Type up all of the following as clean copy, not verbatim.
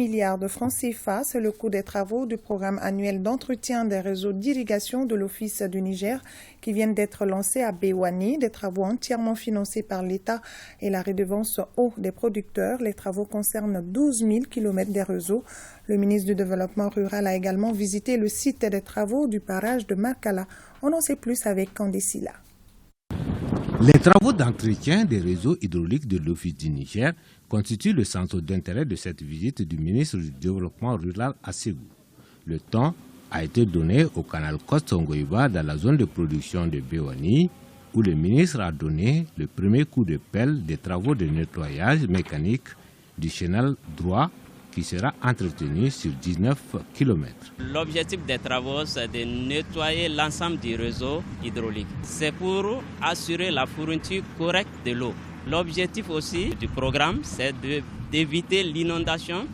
milliards de francs CFA, c'est le coût des travaux du programme annuel d'entretien des réseaux d'irrigation de l'Office du Niger qui viennent d'être lancés à Béouani, des travaux entièrement financés par l'État et la redevance eau des producteurs. Les travaux concernent 12 000 km des réseaux. Le ministre du Développement rural a également visité le site des travaux du barrage de Markala. On en sait plus avec Candicila. Les travaux d'entretien des réseaux hydrauliques de l'Office du Niger constituent le centre d'intérêt de cette visite du ministre du Développement rural à Ségou. Le temps a été donné au canal Kostongoïba dans la zone de production de Béouani, où le ministre a donné le premier coup de pelle des travaux de nettoyage mécanique du canal droit qui sera entretenu sur 19 km. L'objectif des travaux, c'est de nettoyer l'ensemble du réseau hydraulique. C'est pour assurer la fourniture correcte de l'eau. L'objectif aussi du programme, c'est d'éviter l'inondation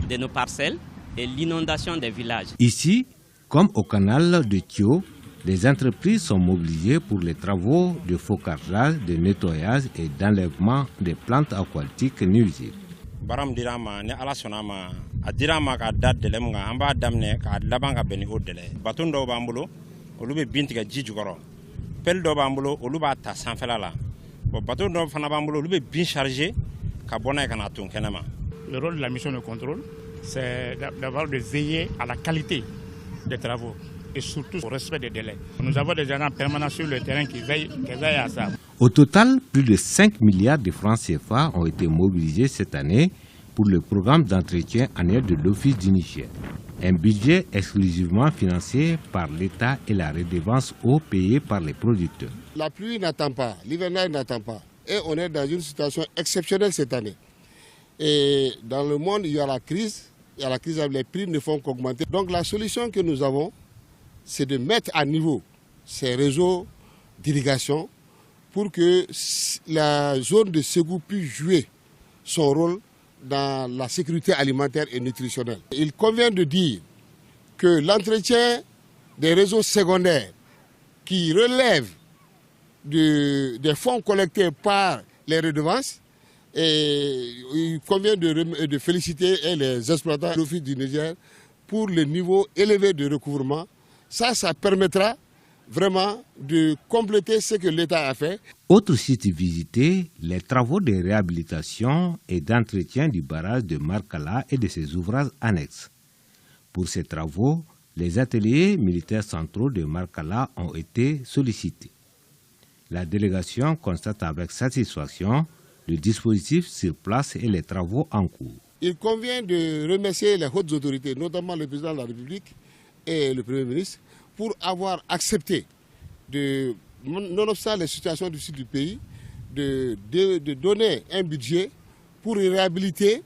de nos parcelles et l'inondation des villages. Ici, comme au canal de Thio, les entreprises sont mobilisées pour les travaux de focardage, de nettoyage et d'enlèvement des plantes aquatiques nuisibles. Baram dirama ne ala sonama a dirama ka date de lemga amba damne ka laban ka beni o dele baton do bambulo olu be binti ka ji jukoro pel do bambulo olu ba ta sanfela la bo baton do fana bambulo olu be bin charger ka bona ka na tun kenema. Le rôle de la mission de contrôle, c'est d'avoir de veiller à la qualité des travaux et surtout au respect des délais. Nous avons des agents permanents sur le terrain qui veillent à ça. Au total, plus de 5 milliards de francs CFA ont été mobilisés cette année pour le programme d'entretien annuel de l'Office du Niger. Un budget exclusivement financé par l'État et la redevance eau payée par les producteurs. La pluie n'attend pas, l'hivernage n'attend pas. Et on est dans une situation exceptionnelle cette année. Et dans le monde, il y a la crise. Les prix ne font qu'augmenter. Donc la solution que nous avons, c'est de mettre à niveau ces réseaux d'irrigation pour que la zone de Ségou puisse jouer son rôle dans la sécurité alimentaire et nutritionnelle. Il convient de dire que l'entretien des réseaux secondaires qui relèvent des fonds collectés par les redevances, et il convient de féliciter les exploitants de l'Office du Niger pour le niveau élevé de recouvrement. Ça permettra vraiment de compléter ce que l'État a fait. Autre site visité, les travaux de réhabilitation et d'entretien du barrage de Markala et de ses ouvrages annexes. Pour ces travaux, les ateliers militaires centraux de Markala ont été sollicités. La délégation constate avec satisfaction le dispositif sur place et les travaux en cours. Il convient de remercier les hautes autorités, notamment le président de la République et le Premier ministre, pour avoir accepté, nonobstant les situations du sud du pays, de donner un budget pour réhabiliter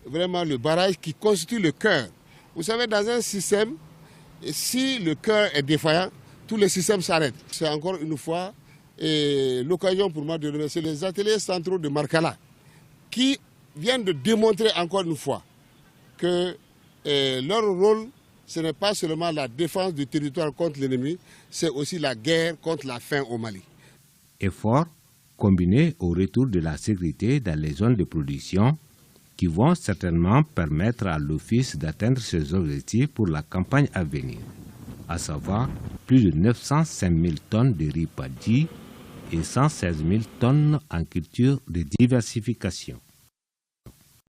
vraiment le barrage qui constitue le cœur. Vous savez, dans un système, si le cœur est défaillant, tous les systèmes s'arrêtent. C'est encore une fois l'occasion pour moi de remercier les ateliers centraux de Markala qui viennent de démontrer encore une fois que leur rôle, ce n'est pas seulement la défense du territoire contre l'ennemi, c'est aussi la guerre contre la faim au Mali. Efforts combinés au retour de la sécurité dans les zones de production qui vont certainement permettre à l'Office d'atteindre ses objectifs pour la campagne à venir, à savoir plus de 905 000 tonnes de riz paddy et 116 000 tonnes en culture de diversification.